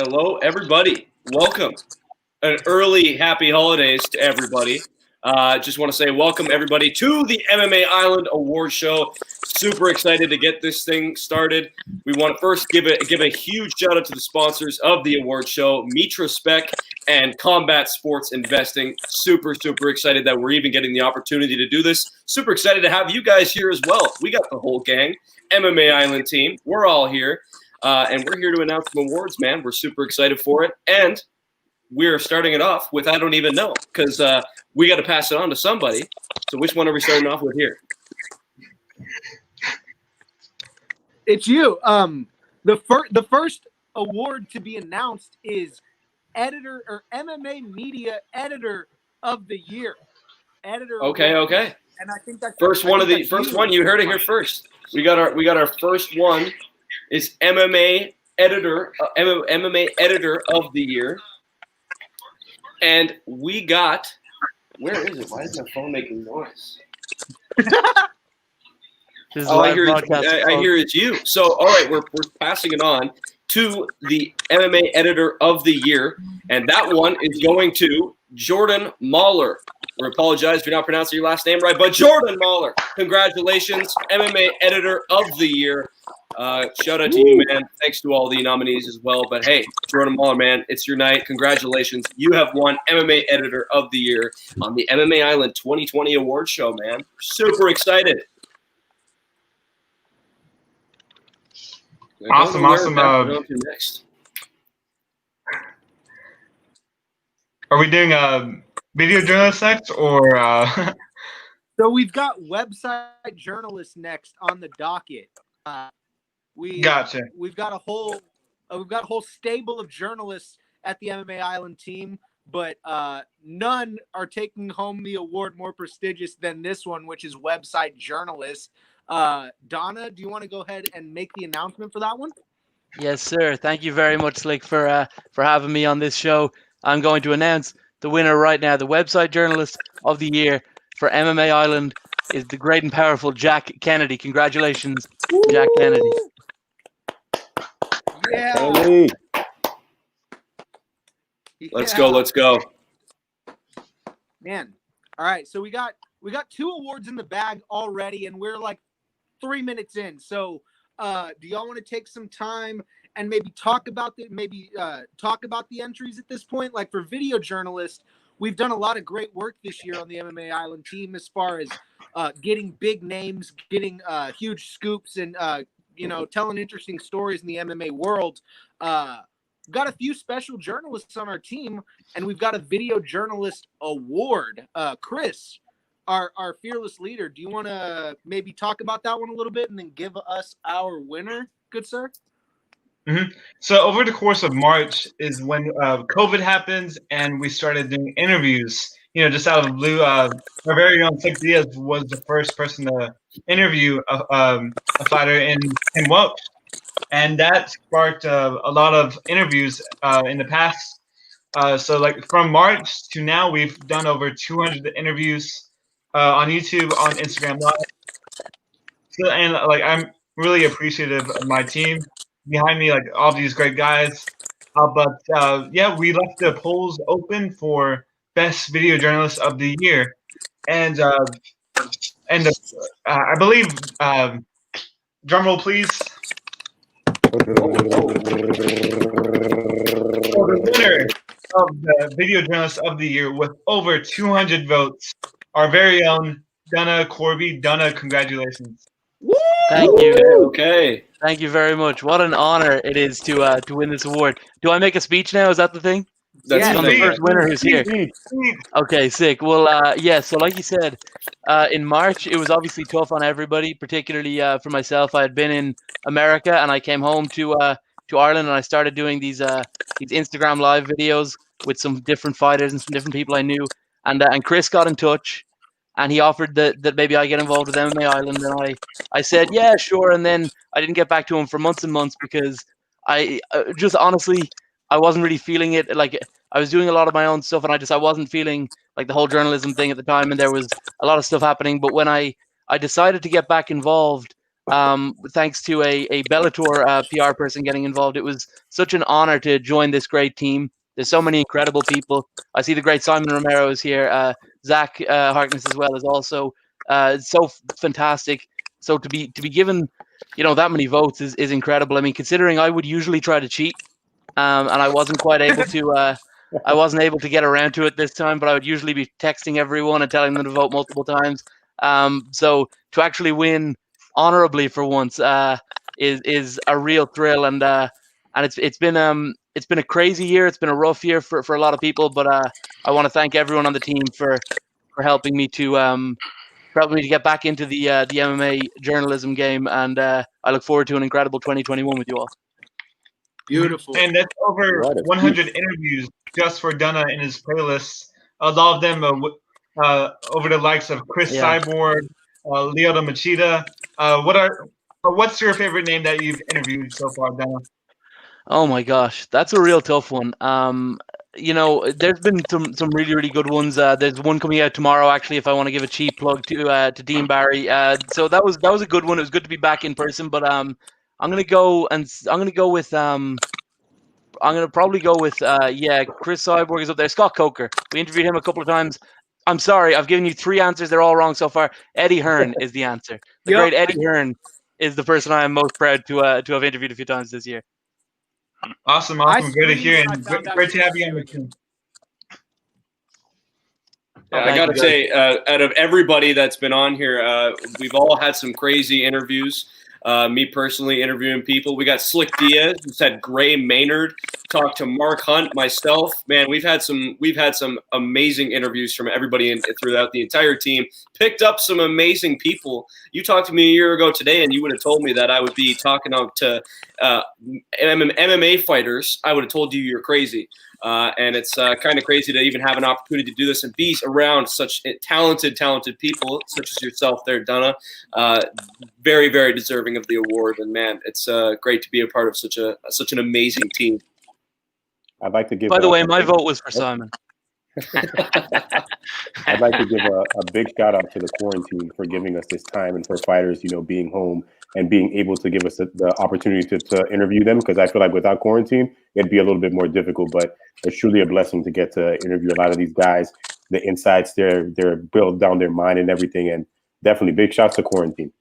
Hello, everybody. Welcome. An early happy holidays to everybody. Just want to say welcome, everybody, to the MMA Island Awards show. Super excited to get this thing started. We want to first give a huge shout out to the sponsors of the award show, Mitra Spec and Combat Sports Investing. Super excited that we're even getting the opportunity to do this. Super excited to have you guys here as well. We got the whole gang, MMA Island team. We're all here. And we're here to announce some awards, man. We're super excited for it. And we're starting it off with I don't even know, because we got to pass it on to somebody. So which one are we starting off with here? It's you. The first award to be announced is Editor or MMA Media Editor of the Year. Editor. Okay. And I think that first one you heard it here first. We got our first one is MMA Editor of the Year. And we got, where is it? Why is my phone making noise? I hear it's you. So, all right, we're passing it on to the MMA Editor of the Year, and that one is going to Jordan Mahler. We apologize if you're not pronouncing your last name right, but Jordan Mahler, congratulations, MMA Editor of the Year. Shout out to you, man. Thanks to all the nominees as well. But hey, Jordan Mahler, man, it's your night. Congratulations. You have won MMA Editor of the Year on the MMA Island 2020 Awards show, man. Super excited. Awesome. Next. Are we doing video journalist next, or? So we've got website journalists next on the docket. Gotcha. We've got a whole stable of journalists at the MMA Island team, but none are taking home the award more prestigious than this one, which is website journalist. Donna, do you want to go ahead and make the announcement for that one? Yes, sir. Thank you very much, Slick, for having me on this show. I'm going to announce the winner right now. The website journalist of the year for MMA Island is the great and powerful Jack Kennedy. Congratulations, Jack Kennedy. Yeah. Hey. Let's go. Man. All right. So we got 2 awards in the bag already, and we're like 3 minutes in. So do y'all want to take some time and maybe talk about the entries at this point? Like for video journalists, we've done a lot of great work this year on the MMA Island team as far as getting big names, getting huge scoops, and telling interesting stories in the MMA world. Got a few special journalists on our team, and we've got a video journalist award. Chris, our fearless leader, do you want to maybe talk about that one a little bit and then give us our winner, good sir? Mm-hmm. So over the course of March is when COVID happens, and we started doing interviews. Just out of the blue, our very own Slick Diaz was the first person to interview a fighter in Welch, and that sparked a lot of interviews in the past. So like from March to now, we've done over 200 interviews on YouTube, on Instagram Live. So, and like I'm really appreciative of my team behind me, like all these great guys. But we left the polls open for Best Video Journalist of the Year, and I believe, drum roll please. So the winner of the Video Journalist of the Year with over 200 votes, our very own Donna Corby. Donna, congratulations. Thank you. Okay. Thank you very much. What an honor it is to win this award. Do I make a speech now? Is that the thing? That's I'm the first winner who's here. Okay, sick. Well, so like you said, in March, it was obviously tough on everybody, particularly for myself. I had been in America, and I came home to Ireland, and I started doing these Instagram live videos with some different fighters and some different people I knew. And Chris got in touch, and he offered that maybe I get involved with MMA Island, and I said, yeah, sure. And then I didn't get back to him for months and months because I just honestly, I wasn't really feeling it. Like I was doing a lot of my own stuff, and I wasn't feeling like the whole journalism thing at the time, and there was a lot of stuff happening. But when I decided to get back involved, thanks to a Bellator PR person getting involved. It was such an honor to join this great team. There's so many incredible people. I see the great Simon Romero is here. Zach Harkness as well is also fantastic. So to be given, that many votes is incredible. I mean, considering I would usually try to cheat, and I wasn't quite able to. I wasn't able to get around to it this time, but I would usually be texting everyone and telling them to vote multiple times. So to actually win honorably for once is a real thrill, and it's been a crazy year. It's been a rough year for a lot of people, but I want to thank everyone on the team for helping me to get back into the MMA journalism game, and I look forward to an incredible 2021 with you all. Beautiful. And that's over 100 interviews just for Dunna in his playlists. A lot of them over the likes of Chris Cyborg, Lyoto Machida. What's your favorite name that you've interviewed so far, Dunna? Oh my gosh, that's a real tough one. There's been some really, really good ones. There's one coming out tomorrow, actually, if I want to give a cheap plug to Dean Barry. So that was a good one. It was good to be back in person, but I'm gonna probably go with Chris Cyborg is up there. Scott Coker. We interviewed him a couple of times. I'm sorry, I've given you 3 answers. They're all wrong so far. Eddie Hearn is the answer. The great Eddie Hearn is the person I am most proud to have interviewed a few times this year. Awesome. Good to hear, and great to have you on the team. Yeah, I got to say, out of everybody that's been on here, we've all had some crazy interviews. Me personally interviewing people. We got Slick Diaz, who's had Gray Maynard, talked to Mark Hunt, myself. Man, we've had some amazing interviews from everybody throughout the entire team. Picked up some amazing people. You talked to me a year ago today, and you would have told me that I would be talking to MMA fighters. I would have told you you're crazy. And it's kind of crazy to even have an opportunity to do this and be around such talented people such as yourself there, Dunna. Very, very deserving of the award. And man, it's great to be a part of such an amazing team. I'd like to give. By the way, my vote was for Simon. I'd like to give a big shout out to the quarantine for giving us this time, and for fighters, being home and being able to give us the opportunity to interview them, because I feel like without quarantine, it'd be a little bit more difficult. But it's truly a blessing to get to interview a lot of these guys, the insights they're built down their mind and everything. And definitely big shouts to quarantine.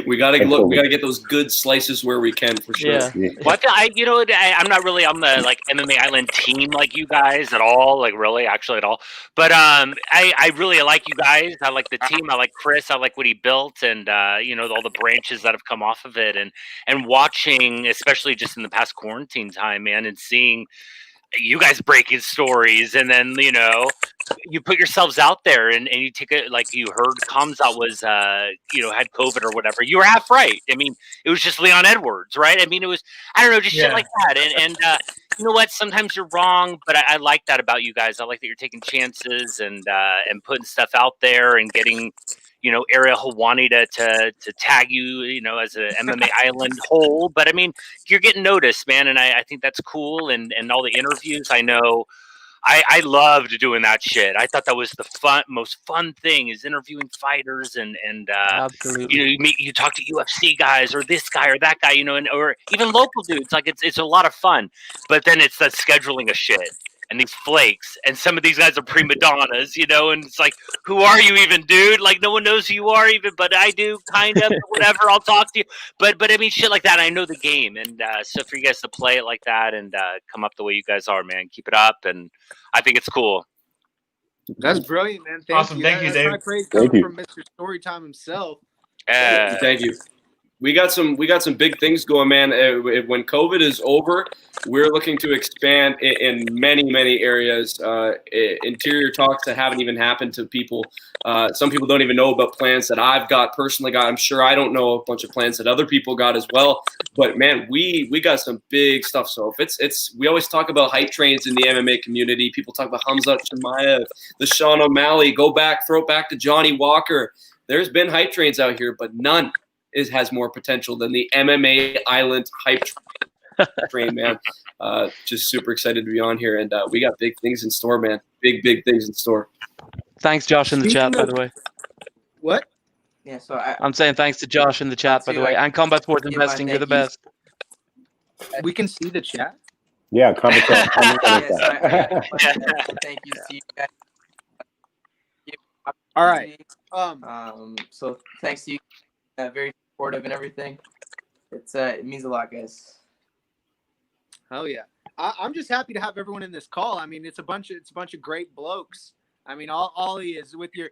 We gotta get those good slices where we can, for sure. Yeah. Well, I'm not really on the MMA Island team like you guys at all, actually at all. But I really like you guys. I like the team. I like Chris. I like what he built, and all the branches that have come off of it, and watching, especially just in the past quarantine time, man, and seeing you guys breaking stories, and then you put yourselves out there, and you take it, like you heard Kamzat was had COVID or whatever. You were half right. I mean, it was just Leon Edwards, right? I mean, it was, I don't know, just shit like that. And you know what? Sometimes you're wrong, but I like that about you guys. I like that you're taking chances and putting stuff out there and getting Ariel Hawani to tag you, as a MMA Island whole. But I mean, you're getting noticed, man, and I think that's cool. And all the interviews, I know, I loved doing that shit. I thought that was the most fun thing, is interviewing fighters and Absolutely. you talk to UFC guys or this guy or that guy, or even local dudes. Like it's a lot of fun. But then it's that scheduling of shit. And these flakes, and some of these guys are prima donnas, and it's like, who are you even, dude? Like, no one knows who you are even, but I do, kind of, whatever, I'll talk to you. But I mean, shit like that, I know the game, and so for you guys to play it like that and come up the way you guys are, man, keep it up, and I think it's cool. That's brilliant, man. Awesome. Thank you, Dave. That's my praise coming from Mr. Storytime himself. Thank you. We got some big things going, man. When COVID is over, we're looking to expand in many, many areas. Interior talks that haven't even happened to people. Some people don't even know about plans that I've personally got. I'm sure I don't know a bunch of plans that other people got as well. But man, we got some big stuff. So if it's we always talk about hype trains in the MMA community. People talk about Khamzat Chimaev, the Sean O'Malley. Throw it back to Johnny Walker. There's been hype trains out here, but none has more potential than the MMA Island hype train, man. Just super excited to be on here, and we got big things in store, man. Big things in store. Thanks, Josh, in the chat, by the way. What? Yeah, so I'm saying thanks to Josh in the chat, by the way, and Combat Sports give my Investing. You're the thank best. We can see the chat. Yeah, comment on Yes, I that. gotta give my thank you to you guys. All right. So thanks to you, very supportive and everything. It means a lot, guys. Hell yeah. I'm just happy to have everyone in this call. I mean, it's a bunch of great blokes. I mean, all he is with your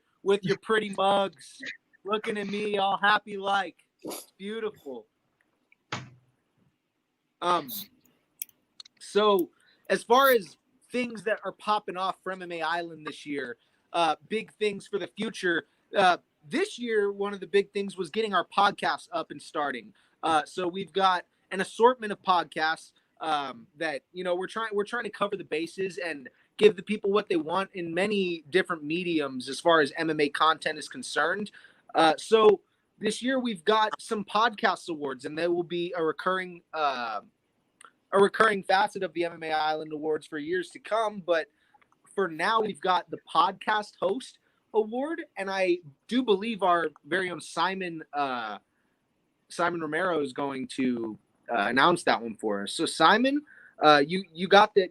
pretty mugs, looking at me all happy like. It's beautiful. So as far as things that are popping off for MMA Island this year, big things for the future. This year, one of the big things was getting our podcast up and starting. So we've got an assortment of podcasts that we're trying to cover the bases and give the people what they want in many different mediums as far as MMA content is concerned. So this year we've got some podcast awards, and they will be a recurring facet of the MMA Island Awards for years to come. But for now, we've got the podcast host award, and I do believe our very own Simon Romero is going to announce that one for us. So Simon, you got the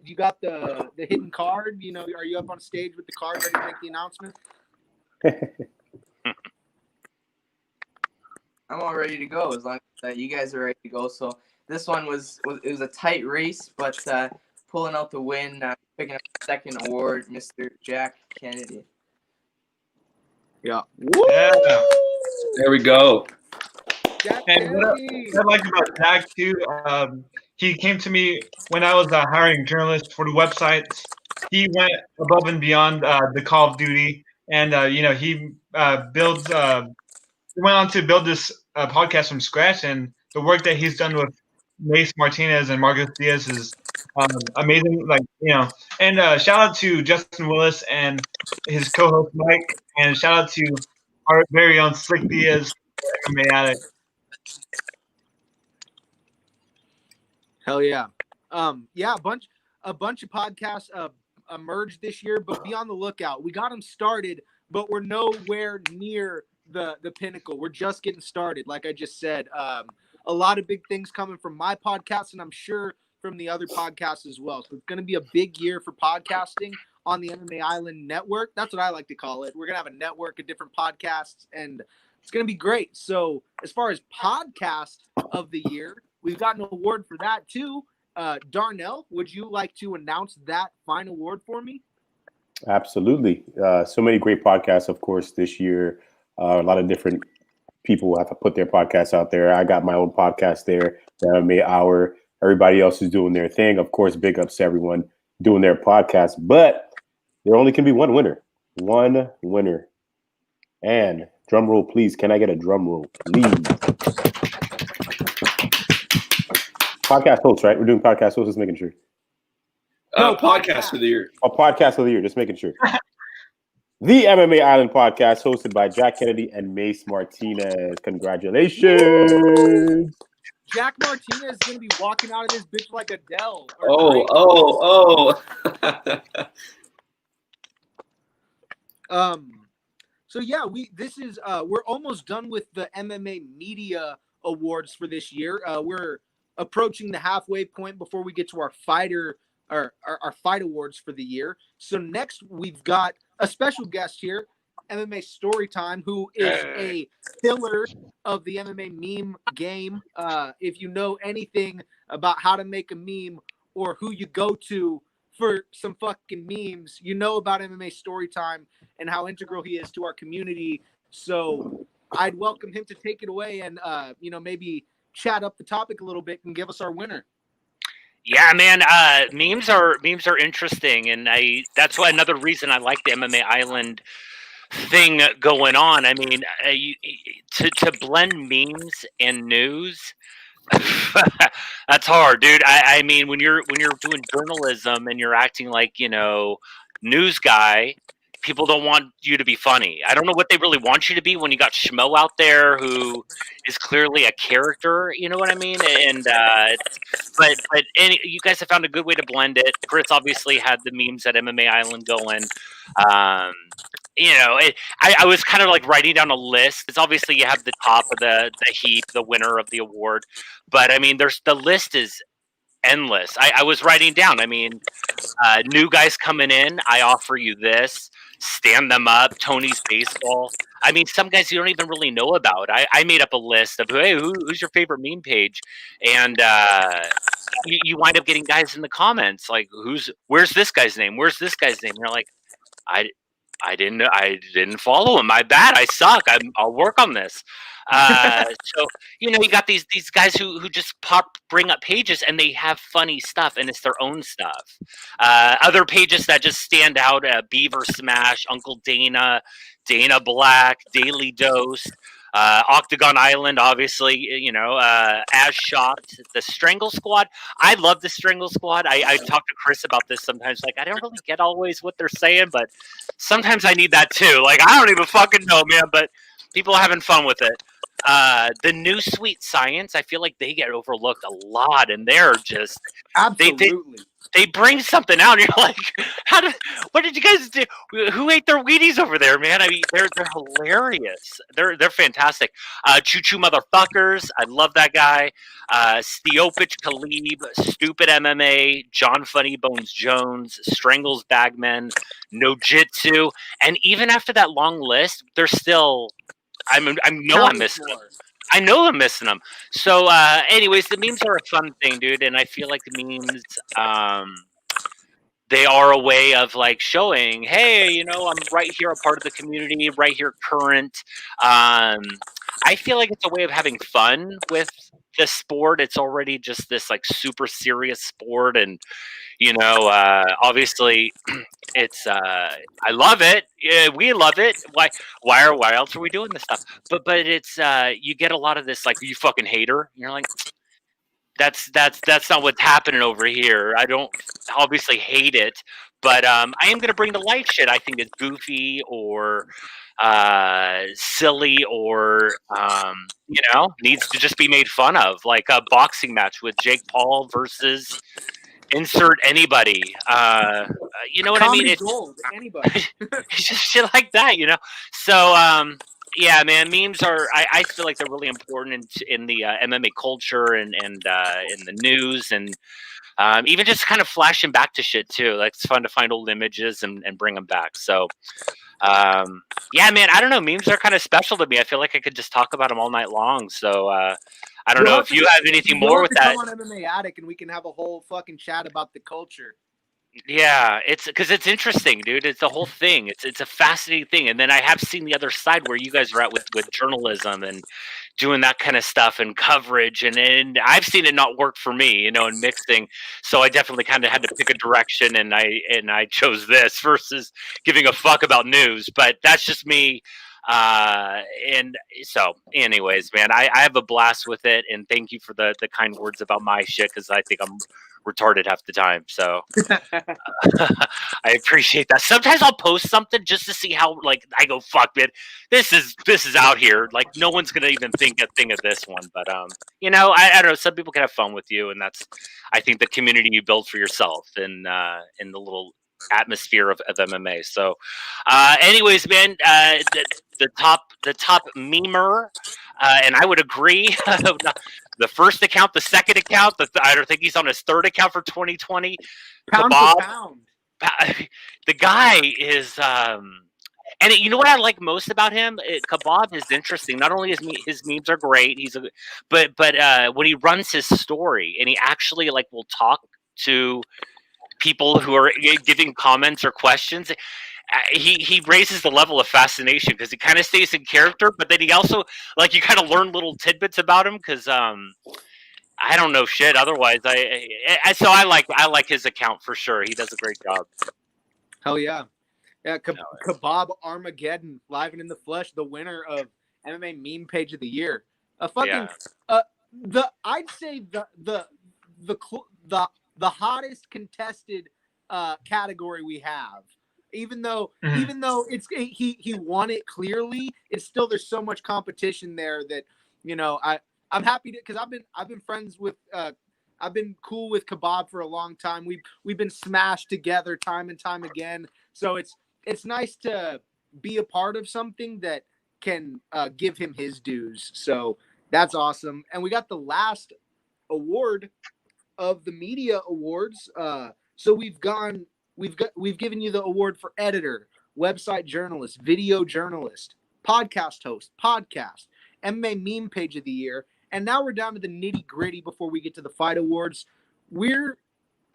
hidden card. Are you up on stage with the card ready to make the announcement? I'm all ready to go as long as you guys are ready to go. So this one was a tight race, but pulling out the win, picking up the second award, Mr. Jack Kennedy. Yeah. Yeah. There we go. Jack And what Kennedy. I like about Jack too, he came to me when I was hiring journalists for the website. He went above and beyond the Call of Duty, and he builds. He went on to build this podcast from scratch, and the work that he's done with Mace Martinez and Marcus Diaz is amazing. And shout out to Justin Willis and his co-host Mike, and shout out to our very own Slick Diaz, MMA Addict. Hell yeah. Yeah, a bunch of podcasts emerged this year, but be on the lookout. We got them started, but we're nowhere near the pinnacle. We're just getting started. Like I just said, a lot of big things coming from my podcast, and I'm sure from the other podcasts as well. So it's going to be a big year for podcasting on the MMA Island Network. That's what I like to call it. We're going to have a network of different podcasts, and it's going to be great. So as far as podcast of the year, we've got an award for that too. Darnell, would you like to announce that fine award for me? Absolutely. So many great podcasts, of course, this year. A lot of different people have to put their podcasts out there. I got my own podcast there, the MMA Hour. Everybody else is doing their thing. Of course, big ups to everyone doing their podcast. But there only can be one winner. One winner. And drum roll, please. Can I get a drum roll, please? Podcast host, right? We're doing podcast host. Just making sure. Podcast of the year. Oh, podcast of the year. Just making sure. The MMA Island podcast, hosted by Jack Kennedy and Mace Martinez. Congratulations. Jack Martinez is going to be walking out of this bitch like Adele. So yeah, we're almost done with the MMA Media Awards for this year. We're approaching the halfway point before we get to our fight awards for the year. So next we've got a special guest here, MMA Storytime, who is a pillar of the MMA meme game. If you know anything about how to make a meme or who you go to for some fucking memes, you know about MMA Storytime and how integral he is to our community. So I'd welcome him to take it away and maybe chat up the topic a little bit and give us our winner. Yeah, man. Memes are interesting, and that's why another reason I like the MMA Island thing going on. I mean, to blend memes and news, that's hard, dude. I mean, when you're doing journalism and you're acting like news guy, people don't want you to be funny. I don't know what they really want you to be when you got Schmo out there who is clearly a character. You know what I mean? And but you guys have found a good way to blend it. Chris obviously had the memes at MMA Island going, I was kind of like writing down a list. It's obviously you have the top of the heap, the winner of the award, but I mean, the list is endless. I was writing down. I mean, new guys coming in, I offer you this. Stand them up. Tony's baseball. I mean, some guys you don't even really know about. I made up a list of hey, who's your favorite meme page, and you wind up getting guys in the comments like where's this guy's name? Where's this guy's name? And you're like, I didn't follow him. My bad. I suck. I'll work on this. So you got these guys who just bring up pages and they have funny stuff and it's their own stuff. Other pages that just stand out: Beaver Smash, Uncle Dana, Dana Black, Daily Dose. Octagon Island, obviously, As Shocked, the Strangle Squad. I love the Strangle Squad. I talk to Chris about this sometimes. Like, I don't really get always what they're saying, but sometimes I need that too. Like, I don't even fucking know, man, but people are having fun with it. The New Sweet Science, I feel like they get overlooked a lot, and they're just Absolutely. they bring something out, and you're like, what did you guys do? Who ate their Wheaties over there, man? I mean, they're hilarious. They're fantastic. Choo Choo Motherfuckers, I love that guy. Steopich Khalib, Stupid MMA, John Funny Bones Jones, Strangles Bagmen, No Jitsu, and even after that long list, there's still I'm missing them. I know I'm missing them. So, anyways, the memes are a fun thing, dude, and I feel like the memes, they are a way of like showing, hey, I'm right here, a part of the community, right here, current. I feel like it's a way of having fun with the sport. It's already just this like super serious sport, and obviously, it's I love it. Yeah, we love it. Why else are we doing this stuff? But it's you get a lot of this like, you fucking hater. And you're like, that's not what's happening over here. I don't obviously hate it, but I am gonna bring the light shit I think is goofy or silly or needs to just be made fun of, like a boxing match with Jake Paul versus insert anybody. You know what I mean? Comedy It's gold, anybody. it's just shit like that, So yeah, man, memes are. I feel like they're really important in the MMA culture and in the news and even just kind of flashing back to shit too. Like, it's fun to find old images and bring them back. So yeah, man, I don't know. Memes are kind of special to me. I feel like I could just talk about them all night long. So I don't know if you have anything more with that. Come on MMA Attic and we can have a whole fucking chat about the culture. Yeah, it's because it's interesting, dude. It's the whole thing. It's a fascinating thing. And then I have seen the other side where you guys are at with journalism and doing that kind of stuff and coverage. And I've seen it not work for me, and mixing. So I definitely kind of had to pick a direction, and I chose this versus giving a fuck about news. But that's just me. And so anyways, man, I have a blast with it, and thank you for the kind words about my shit, because I think I'm retarded half the time. So I appreciate that. Sometimes I'll post something just to see how, like, I go, fuck, man, this is out here. Like, no one's gonna even think a thing of this one. But I don't know. Some people can have fun with you, and that's, I think, the community you build for yourself in the little atmosphere of MMA. So anyways, man, the top memer, and I would agree. The first account, the second account, I don't think he's on his third account for 2020. Pound Kebab, for pound. the guy is and you know what I like most about him? Kebab is interesting. Not only his memes are great, but when he runs his story and he actually like will talk to people who are giving comments or questions, he raises the level of fascination because he kind of stays in character, but then he also, like, you kind of learn little tidbits about him because I don't know shit otherwise. So I like his account for sure. He does a great job. Hell yeah. Kebab Armageddon, live and in the flesh, the winner of MMA Meme Page of the Year. I'd say the hottest contested category we have. Even though it's he won it clearly, it's still, there's so much competition there that I'm happy to, because I've been friends with I've been cool with Kebab for a long time. We've been smashed together time and time again. So it's nice to be a part of something that can give him his dues. So that's awesome. And we got the last award of the media awards. So we've given you the award for editor, website journalist, video journalist, podcast host, podcast, MMA meme page of the year. And now we're down to the nitty gritty before we get to the fight awards. We're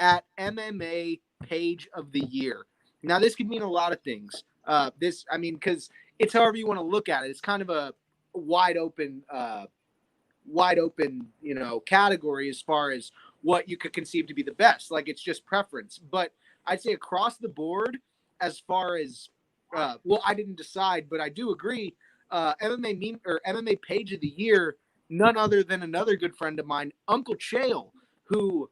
at MMA page of the year. Now this could mean a lot of things. Because it's however you want to look at it. It's kind of a wide open, category as far as what you could conceive to be the best. Like, it's just preference. But I'd say across the board, as far as, I didn't decide, but I do agree. MMA page of the year, none other than another good friend of mine, Uncle Chael, who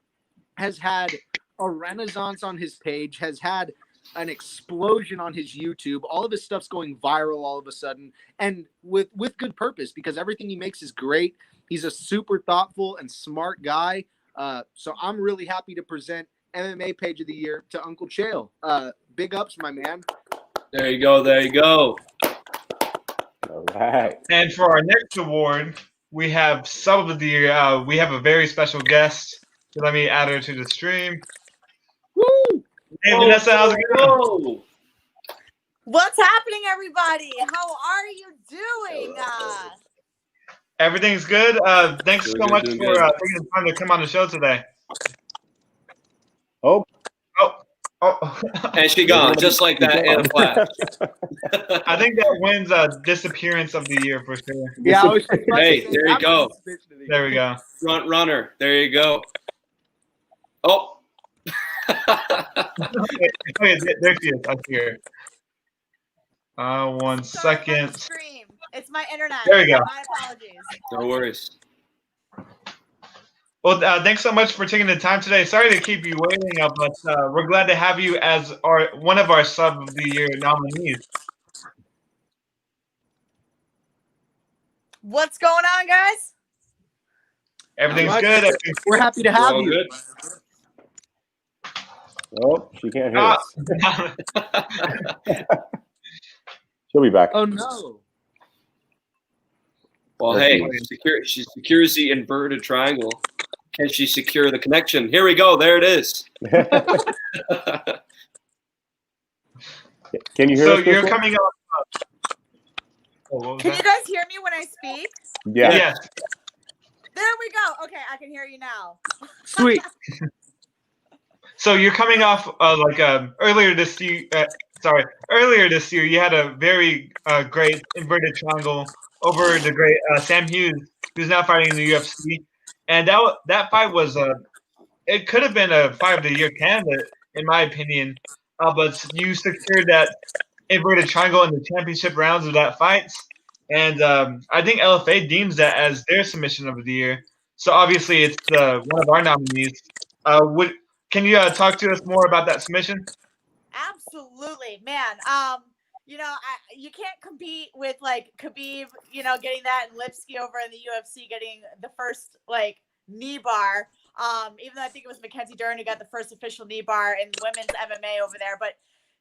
has had a renaissance on his page, has had an explosion on his YouTube. All of his stuff's going viral all of a sudden, and with good purpose, because everything he makes is great. He's a super thoughtful and smart guy. So I'm really happy to present MMA page of the year to Uncle Chael. Big ups, my man. There you go. There you go. All right. And for our next award, we have Sub of the Year. We have a very special guest. So let me add her to the stream. Woo! Hey, Vanessa, how's it going? What's happening, everybody? How are you doing? Everything's good. Thanks so much for taking the time to come on the show today. Oh. And she gone, just like that in a flash. I think that wins Disappearance of the Year for sure. Yeah. Hey, there you go. There we go. Front runner. There you go. Oh. Okay, there she is. I see her. 1 second. Stream. It's my internet. There we go. My apologies. No worries. Well, thanks so much for taking the time today. Sorry to keep you waiting, but we're glad to have you as one of our Sub of the Year nominees. What's going on, guys? Everything's good. We're happy to have you. Good. Oh, she can't hear us. She'll be back. Oh no. Well, hey, she secures the inverted triangle. Can she secure the connection? Here we go. There it is. Can you hear So us? you're Crystal? coming up. Can you guys hear me when I speak? Yeah. Yes. There we go. Okay, I can hear you now. Sweet. So you're coming off earlier this year. Earlier this year, you had a very great inverted triangle over the great Sam Hughes, who's now fighting in the UFC. And that fight was it could have been a Fight of the Year candidate, in my opinion. But you secured that inverted triangle in the championship rounds of that fight. And I think LFA deems that as their submission of the year. So obviously it's one of our nominees. Can you talk to us more about that submission? Absolutely, man. You can't compete with like Khabib, getting that, and Lipsky over in the UFC getting the first knee bar. Even though I think it was Mackenzie Dern who got the first official knee bar in women's MMA over there. But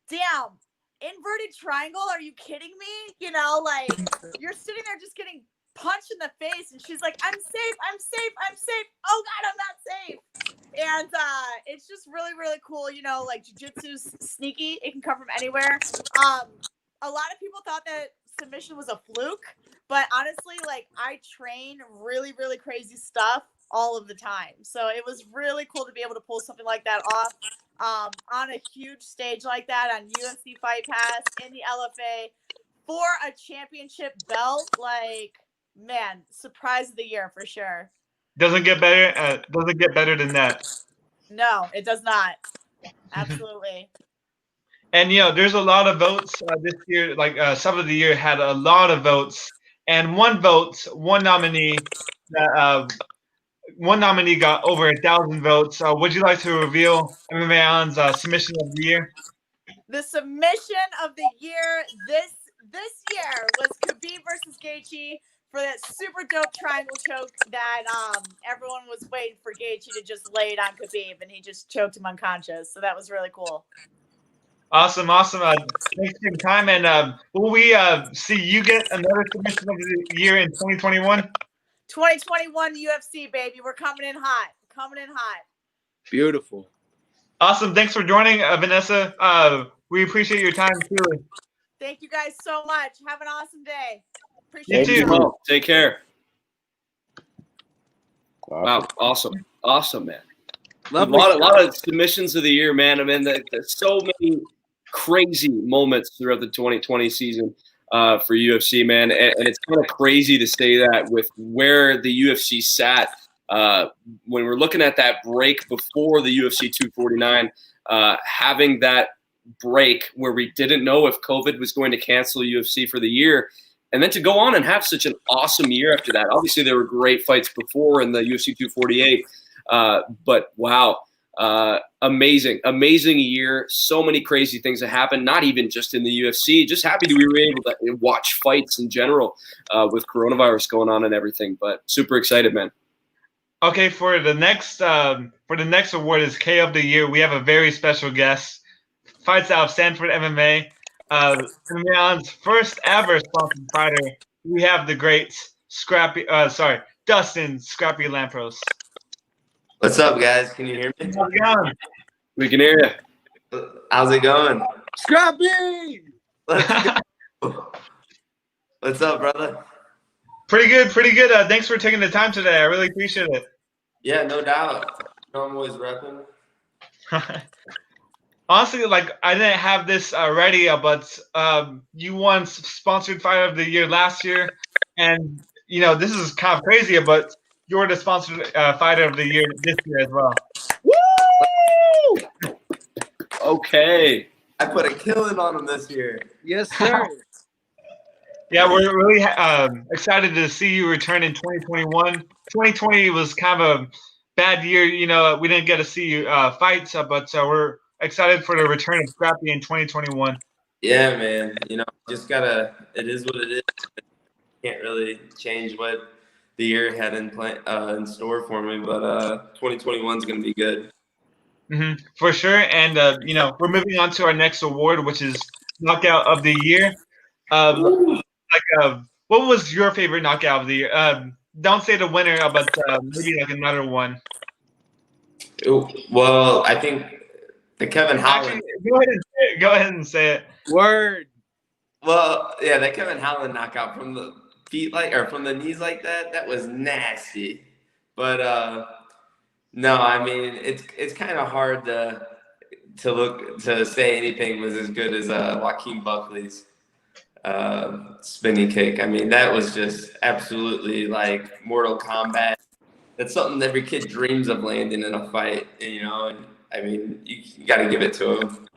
damn, inverted triangle? Are you kidding me? You're sitting there just getting punched in the face, and she's like, "I'm safe, I'm safe, I'm safe. Oh God, I'm not safe." And it's just really, really cool. Jiu-jitsu's sneaky. It can come from anywhere. A lot of people thought that submission was a fluke, but honestly, I train really, really crazy stuff all of the time. So it was really cool to be able to pull something like that off on a huge stage like that on UFC Fight Pass in the LFA for a championship belt. Man, surprise of the year for sure. Doesn't get better. Doesn't get better than that. No, it does not. Absolutely. And there's a lot of votes this year. Sub of the Year had a lot of votes, and one nominee got over 1,000 votes. Would you like to reveal MMA Island's submission of the year? The submission of the year this year was Khabib versus Gaethje for that super dope triangle choke that everyone was waiting for Gaethje to just lay it on Khabib, and he just choked him unconscious. So that was really cool. Awesome. Thanks for your time. And will we see you get another submission of the year in 2021? 2021 UFC, baby. We're coming in hot. Beautiful. Awesome. Thanks for joining, Vanessa. We appreciate your time too. Thank you guys so much. Have an awesome day. You Appreciate too. it. Well, take care. Awesome. Wow, awesome, man. Lovely. A lot of submissions of the year, man. I mean, there's so many crazy moments throughout the 2020 season for UFC, man. And it's kind of crazy to say that with where the UFC sat when we're looking at that break before the UFC 249, having that break where we didn't know if COVID was going to cancel UFC for the year. And then to go on and have such an awesome year after that. Obviously, there were great fights before in the UFC 248. But wow, amazing year. So many crazy things that happened, not even just in the UFC. Just happy that we were able to watch fights in general with coronavirus going on and everything. But super excited, man. Okay, for the next award is K of the Year. We have a very special guest. Fights out of Sanford MMA. MMA Island's first ever sponsored fighter. We have the great Dustin Scrappy Lampros. What's up, guys? Can you hear me? How's it going? We can hear you. How's it going? Scrappy! What's up, brother? Pretty good. Thanks for taking the time today. I really appreciate it. Yeah, no doubt. I'm always repping. Honestly, I didn't have this ready, but you won Sponsored Fighter of the Year last year, and this is kind of crazy, but you're the Sponsored Fighter of the Year this year as well. Woo! Okay. I put a killing on him this year. Yes, sir. Yeah, we're really excited to see you return in 2021. 2020 was kind of a bad year. We didn't get to see you fight, but we're excited for the return of Scrappy in 2021. Yeah, man. Just gotta. It is what it is. Can't really change what the year had in store for me, but 2021 is gonna be good. Mm-hmm, for sure. And we're moving on to our next award, which is Knockout of the Year. What was your favorite knockout of the year? Don't say the winner, but maybe another one. Well, I think the Kevin Holland. Actually, go ahead and say it. Word. Well, yeah, that Kevin Holland knockout from the feet or from the knees like that was nasty. But no, I mean it's kind of hard to say anything was as good as Joaquin Buckley's spinning kick. I mean, that was just absolutely like Mortal Kombat. That's something every kid dreams of landing in a fight, and I mean, you got to give it to him.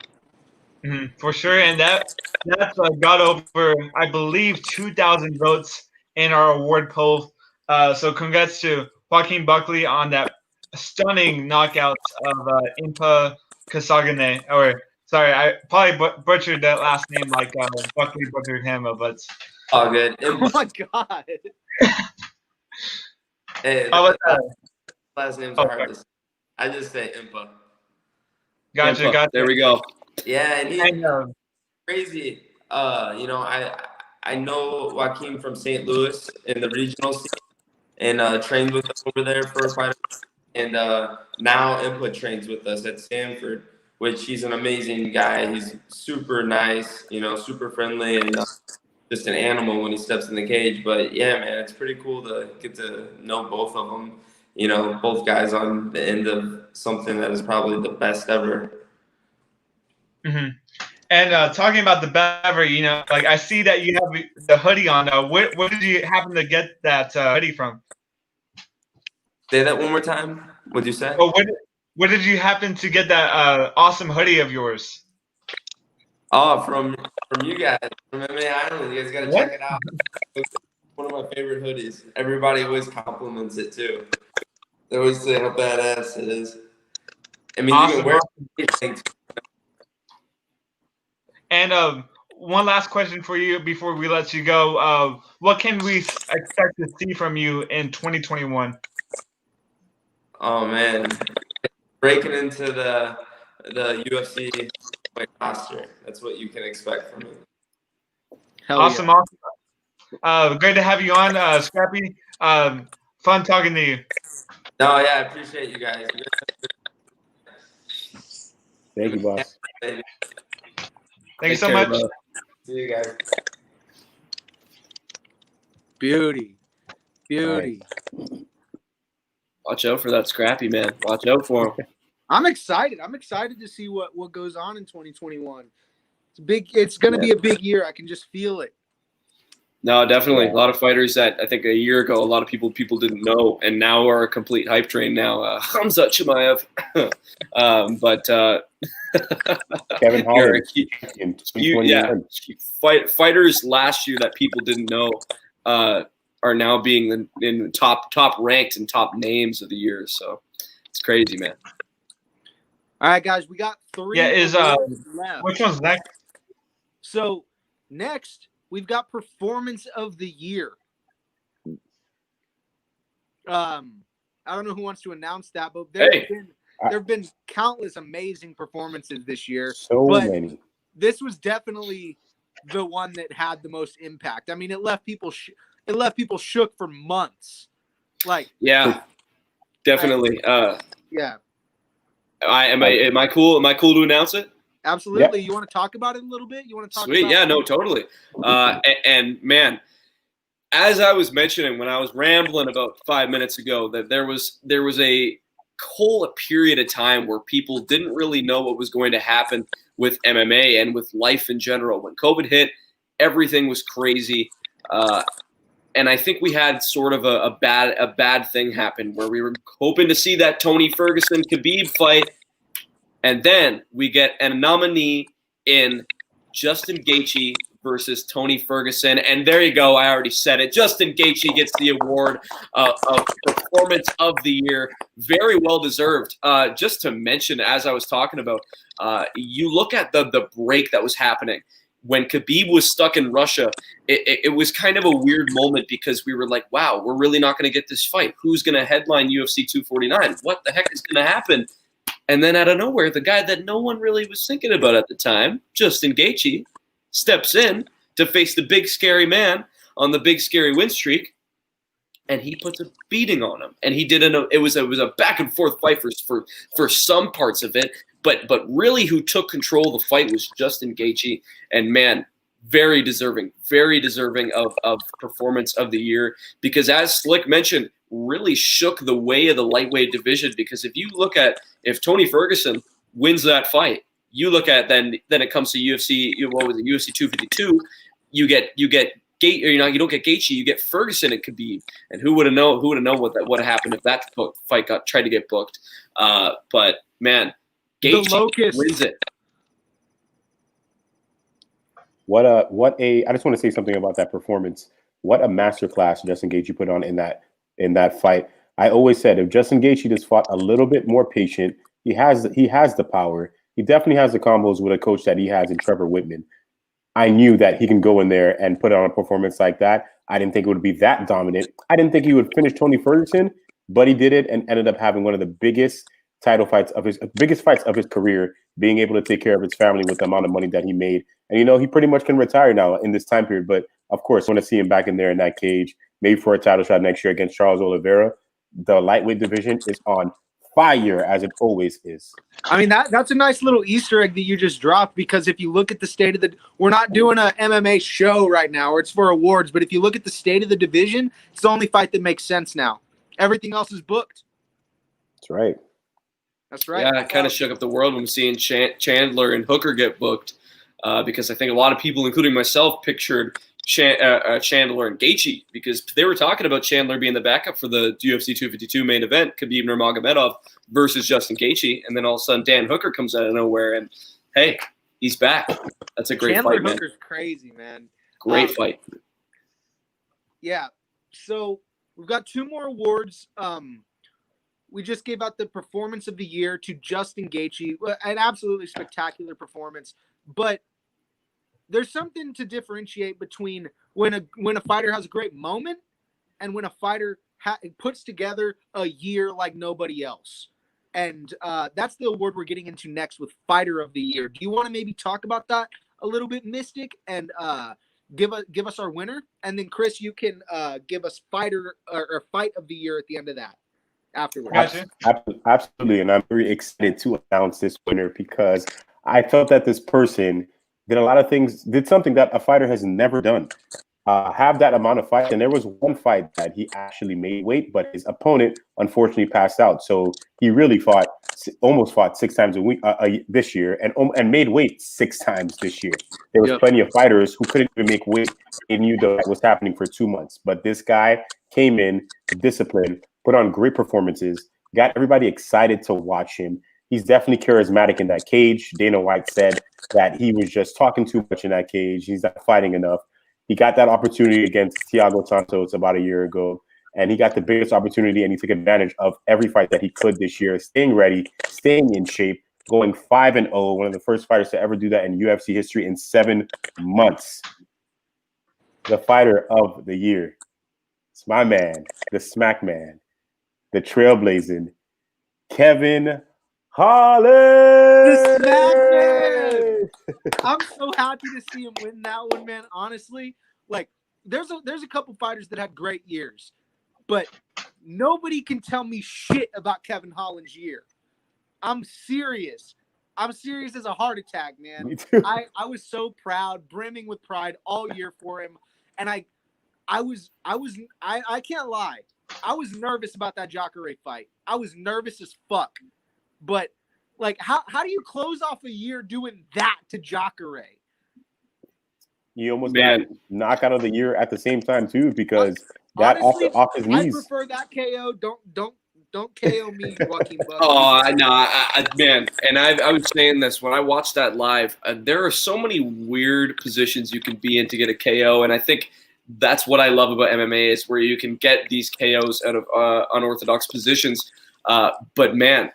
Mm-hmm, for sure, and that's got over, I believe, 2,000 votes in our award poll. So congrats to Joaquin Buckley on that stunning knockout of Mma Kasagane, or sorry, I probably butchered that last name like Buckley butchered him, but all good. Oh my god! Hey, how about that? Last names are hard to say. I just say Mma. Gotcha. There we go. Yeah, and he's crazy. I know Joaquin from St. Louis in the regional scene, and trained with us over there for a fight. And now Mma trains with us at Stanford, which he's an amazing guy. He's super nice, super friendly, and just an animal when he steps in the cage. But yeah, man, it's pretty cool to get to know both of them. Both guys on the end of something that is probably the best ever. Mm-hmm. And talking about the best ever, I see that you have the hoodie on. Where did you happen to get that hoodie from? Say that one more time. What'd you say? Oh, where did you happen to get that awesome hoodie of yours? Oh, from you guys, from MMA Island. You guys got to check it out. It's one of my favorite hoodies. Everybody always compliments it too. They always say how badass it is. I mean, awesome. You can wear anything. And one last question for you before we let you go. What can we expect to see from you in 2021? Oh man, breaking into the UFC my roster. That's what you can expect from me. Hell Awesome, awesome. Great to have you on, Scrappy. Fun talking to you. No, yeah, I appreciate you guys. Thank you, boss. Thank you Take so care, much. bro. See you guys. Beauty. Beauty. Watch out for that Scrappy, man. Watch out for him. I'm excited. I'm excited to see what goes on in 2021. It's big. It's going to be a big year. I can just feel it. No, definitely. A lot of fighters that I think a year ago, a lot of people didn't know, and now are a complete hype train now. Hamza Chimaev. Kevin Hollis in fighters last year that people didn't know are now being in the top ranked and top names of the year. So it's crazy, man. All right, guys, we got 3 left. Which one's next? So next, we've got Performance of the Year. I don't know who wants to announce that, but there have been countless amazing performances this year. So many. This was definitely the one that had the most impact. I mean, it left people shook for months. Like, yeah, definitely. Yeah. Am I cool? Am I cool to announce it? Absolutely. Yep. You want to talk about it a little bit? You want to talk Sweet. about Yeah, no, totally. And man, as I was mentioning when I was rambling about 5 minutes ago, that there was a whole period of time where people didn't really know what was going to happen with MMA and with life in general. When COVID hit, everything was crazy. And I think we had sort of a bad thing happen where we were hoping to see that Tony Ferguson-Khabib fight, and then we get a nominee in Justin Gaethje versus Tony Ferguson. And there you go. I already said it. Justin Gaethje gets the award of Performance of the Year. Very well deserved. Just to mention, as I was talking about, you look at the break that was happening. When Khabib was stuck in Russia, it was kind of a weird moment because we were like, wow, we're really not going to get this fight. Who's going to headline UFC 249? What the heck is going to happen? And then out of nowhere, the guy that no one really was thinking about at the time, Justin Gaethje, steps in to face the big scary man on the big scary win streak, and he puts a beating on him. And he didn't. It was a back and forth fight for some parts of it, but really who took control of the fight was Justin Gaethje, and man, very deserving of Performance of the Year, because as Slick mentioned, really shook the way of the lightweight division. Because if Tony Ferguson wins that fight, you look at then it comes to UFC. What was it? UFC 252. You don't get Gaethje. You get Ferguson and Khabib. And who would have known? Who would have known what happened if that fight tried to get booked? But man, Gaethje wins it. I just want to say something about that performance. What a masterclass Justin Gaethje put on in that fight. I always said if Justin Gaethje just fought a little bit more patient, he has the power. He definitely has the combos with a coach that he has in Trevor Whitman. I knew that he can go in there and put on a performance like that. I didn't think it would be that dominant. I didn't think he would finish Tony Ferguson, but he did it and ended up having one of the biggest fights of his career, being able to take care of his family with the amount of money that he made. And he pretty much can retire now in this time period. But of course, I want to see him back in there in that cage, maybe for a title shot next year against Charles Oliveira. The lightweight division is on fire, as it always is. I mean, that's a nice little Easter egg that you just dropped, because if you look at the state of we're not doing a MMA show right now, or it's for awards, but if you look at the state of the division, it's the only fight that makes sense now. Everything else is booked. That's right. That's right. Yeah, it kind of shook up the world when seeing Chandler and Hooker get booked, because I think a lot of people, including myself, pictured Chandler and Gaethje, because they were talking about Chandler being the backup for the UFC 252 main event, Khabib Nurmagomedov versus Justin Gaethje, and then all of a sudden Dan Hooker comes out of nowhere, and hey, he's back. That's a great fight, man. Hooker's crazy, man. Great fight. Yeah. So we've got 2 more awards. We just gave out the Performance of the Year to Justin Gaethje, an absolutely spectacular performance, but there's something to differentiate between when a fighter has a great moment and when a fighter puts together a year like nobody else. and that's the award we're getting into next with Fighter of the Year. Do you want to maybe talk about that a little bit, Mystic, and give us our winner, and then Chris, you can give us Fighter or Fight of the Year at the end of that afterwards. Gotcha. Absolutely, and I'm very excited to announce this winner because I felt that this person did a lot of things, did something that a fighter has never done. Have that amount of fights, and there was one fight that he actually made weight, but his opponent unfortunately passed out. So he really almost fought 6 times a week this year, and made weight 6 times this year. There was plenty of fighters who couldn't even make weight. They knew that was happening for 2 months, but this guy came in, disciplined, put on great performances, got everybody excited to watch him. He's definitely charismatic in that cage. Dana White said that he was just talking too much in that cage. He's not fighting enough. He got that opportunity against Thiago Santos about a year ago, and he got the biggest opportunity, and he took advantage of every fight that he could this year, staying ready, staying in shape, going 5-0, one of the first fighters to ever do that in UFC history in 7 months. The Fighter of the Year. It's my man, the Smack Man, the Trailblazing, Kevin Hollis. The Smack Man. I'm so happy to see him win that one, man. Honestly, like there's a couple fighters that had great years, but nobody can tell me shit about Kevin Holland's year. I'm serious. I'm serious as a heart attack, man. Me too. I was so proud, brimming with pride all year for him, and I can't lie. I was nervous about that Jacare fight. I was nervous as fuck, but. Like, how do you close off a year doing that to Jacare? You almost got knockout of the year at the same time too, because that honestly, off his knees. I prefer that KO. Don't KO me, Joaquin Buckley. Oh, I know, man. And I was saying this when I watched that live. There are so many weird positions you can be in to get a KO, and I think that's what I love about MMA is where you can get these KOs out of unorthodox positions. But man.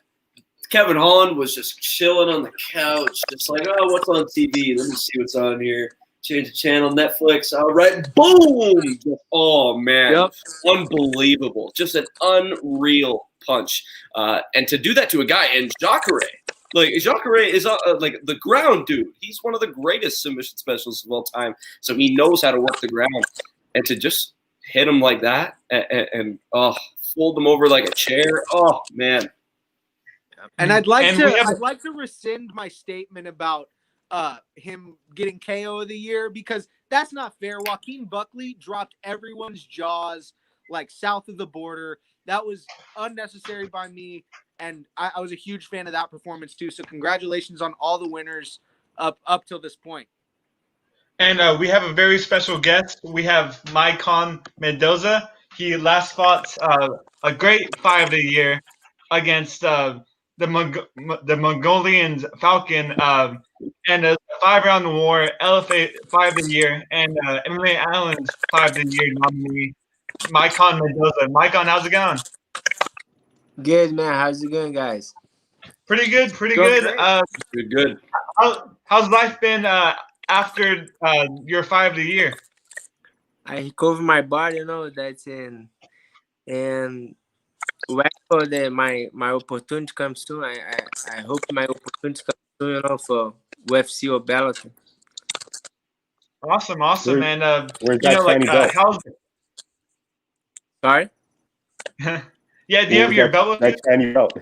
Kevin Holland was just chilling on the couch, just like, oh, what's on TV? Let me see what's on here. Change the channel, Netflix. All right, boom! Oh, man. Unbelievable. Just an unreal punch. And to do that to a guy in Jacare. Like, Jacare is like the ground dude. He's one of the greatest submission specialists of all time. So he knows how to work the ground. And to just hit him like that and fold him over like a chair. Oh, man. And I'd like to rescind my statement about him getting KO of the year because that's not fair. Joaquin Buckley dropped everyone's jaws like south of the border. That was unnecessary by me, and I was a huge fan of that performance too. So congratulations on all the winners up till this point. And we have a very special guest. We have Mma Mendoza. He last fought a great fight of the year against the Mongolian Falcon and a 5-round war, LFA Fight of the Year, and MMA Island Fight of the Year nominee, Mma Mendoza. Mma, how's it going? Good, man. How's it going, guys? Pretty good. Good. How's life been after your Fight of the Year? I recover my body, that's in, and wait for my opportunity comes soon. I hope my opportunity comes soon, for UFC or Bellator. Awesome. And where's that shiny belt? how's Sorry? Yeah, do you have your belt with you? That shiny belt.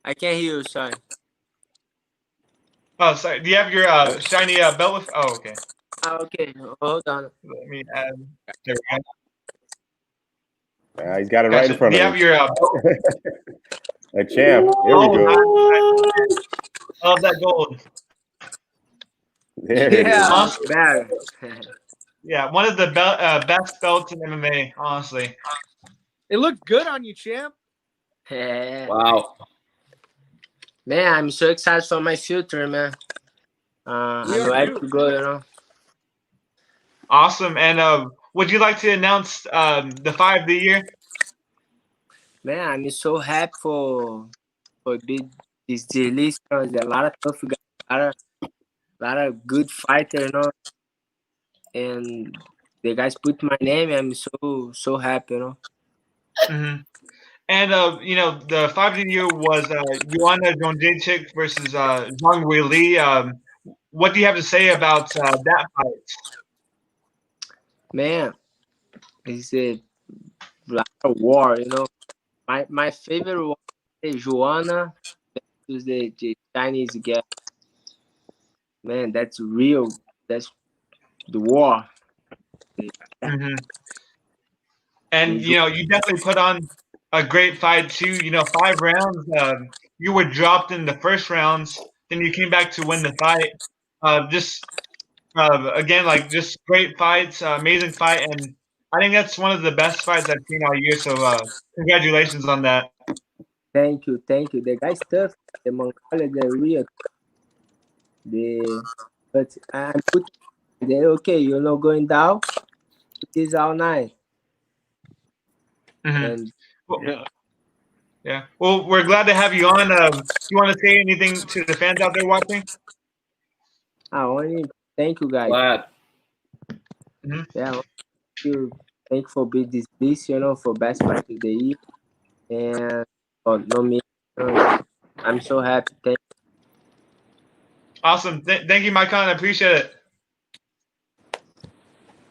I can't hear you, sorry. Oh, sorry. Do you have your shiny belt with? Oh, okay. Okay, hold on. Let me add. There we go. He's got it right in front of him. Do you have your a champ. There we go. Oh, that gold. There it is. Awesome. Yeah, one of the best belts in MMA, honestly. It looked good on you, champ. Wow. Man, I'm so excited for my future, man. I'm ready to go, Awesome. And would you like to announce the Fight of the Year? Man, I'm so happy for this list. There's a lot of tough guys, a lot of good fighters, and the guys put my name. I'm so happy, Mm-hmm. And the fight of the year was Joanna Jędrzejczyk versus Zhang Weili. What do you have to say about that fight? Man, it's a like a war, you know. My favorite one is Joanna versus the Chinese guy. Man, that's real. That's the war. Mm-hmm. And you definitely put on a great fight too. 5 rounds. You were dropped in the first rounds, then you came back to win the fight. Again, like just great fights, amazing fight, and I think that's one of the best fights I've seen all year. So congratulations on that. Thank you. The guy's tough. The Mongolia, they're real. But I'm put. They're okay. You're not going down. It is all night. Mm-hmm. And yeah. Well, we're glad to have you on. You want to say anything to the fans out there watching? I want to thank you guys. Glad. Mm-hmm. Yeah, thank you for being this for best fight of the year, and for nomination. I'm so happy. Thank you. Awesome. Thank you, Maikon. I appreciate it.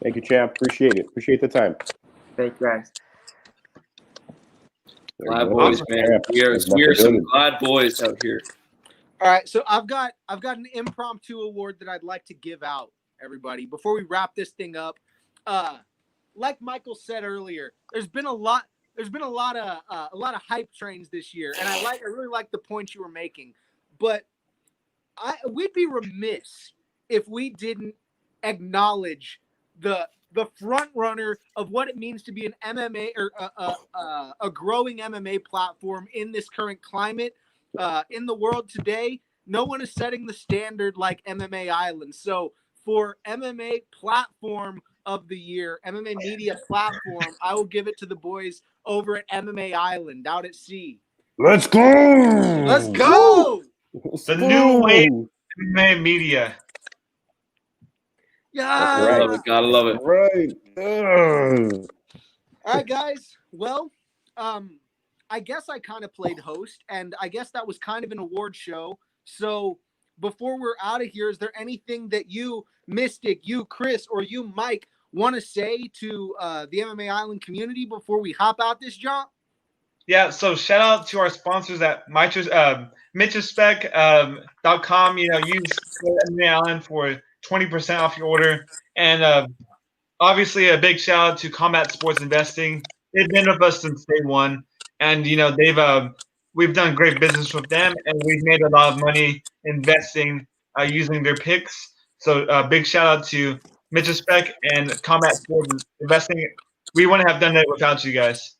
Thank you, champ. Appreciate it. Appreciate the time. Thank you, guys. Glad boys, man. We are some glad boys out here. All right, so I've got an impromptu award that I'd like to give out, everybody, before we wrap this thing up. Like Michael said earlier, there's been a lot of hype trains this year, and I really like the point you were making, but we'd be remiss if we didn't acknowledge the front runner of what it means to be an MMA or a growing MMA platform in this current climate. In the world today, no one is setting the standard like MMA Island. So for MMA platform of the year, MMA media platform, I will give it to the boys over at MMA Island out at sea. Let's go! Let's go! The new wave of MMA media. Yeah, gotta love it. Right. All right, guys. Well, I guess I kind of played host, and I guess that was kind of an award show. So before we're out of here, is there anything that you, Mystic, you, Chris, or you, Mike, want to say to the MMA Island community before we hop out this jump? Yeah, so shout out to our sponsors at Mitchespec.com. Use MMA Island for 20% off your order. And obviously a big shout out to Combat Sports Investing. They've been with us since day one. And, we've done great business with them, and we've made a lot of money investing using their picks. So big shout out to Mitchespec and Combat Sports Investing. We wouldn't have done it without you guys.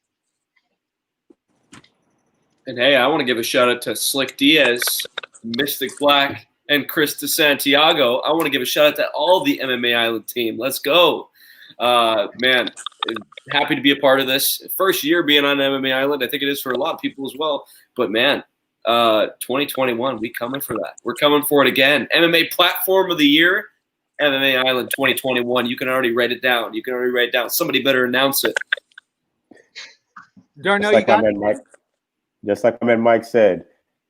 And hey, I want to give a shout out to Slick Diaz, Mystic Black, and Chris DeSantiago. I want to give a shout out to all the MMA Island team. Let's go. Man, happy to be a part of this. First year being on MMA Island. I think it is for a lot of people as well. But man, 2021, we coming for that. We're coming for it again. MMA Platform of the Year, MMA Island 2021. You can already write it down. Somebody better announce it. Darnell, Just like my man Mike said,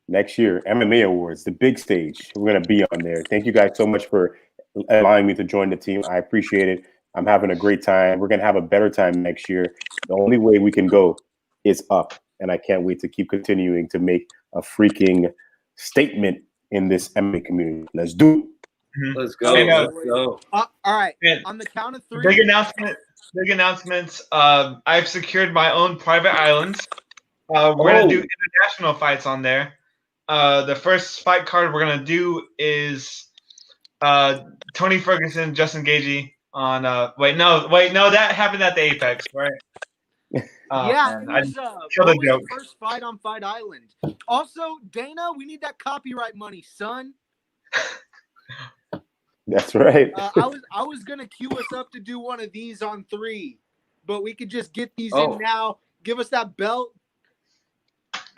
next year, MMA Awards, the big stage. We're going to be on there. Thank you guys so much for allowing me to join the team. I appreciate it. I'm having a great time. We're going to have a better time next year. The only way we can go is up, and I can't wait to keep continuing to make a freaking statement in this MMA community. Let's do it. Let's go. Let's go. All right. On the count of three. Big announcements. I've secured my own private islands. We're going to do international fights on there. The first fight card we're going to do is Tony Ferguson, Justin Gaethje on wait, no, that happened at the Apex, right? Yeah, it was, the first fight on Fight Island. Also, Dana, we need that copyright money, son. That's right. I was gonna queue us up to do one of these on 3, but we could just get these in now. Give us that belt.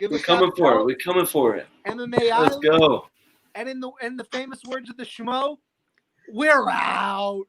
We're coming for it. We're coming for it. MMA Let's Island. go. And in the famous words of the Schmo, we're out.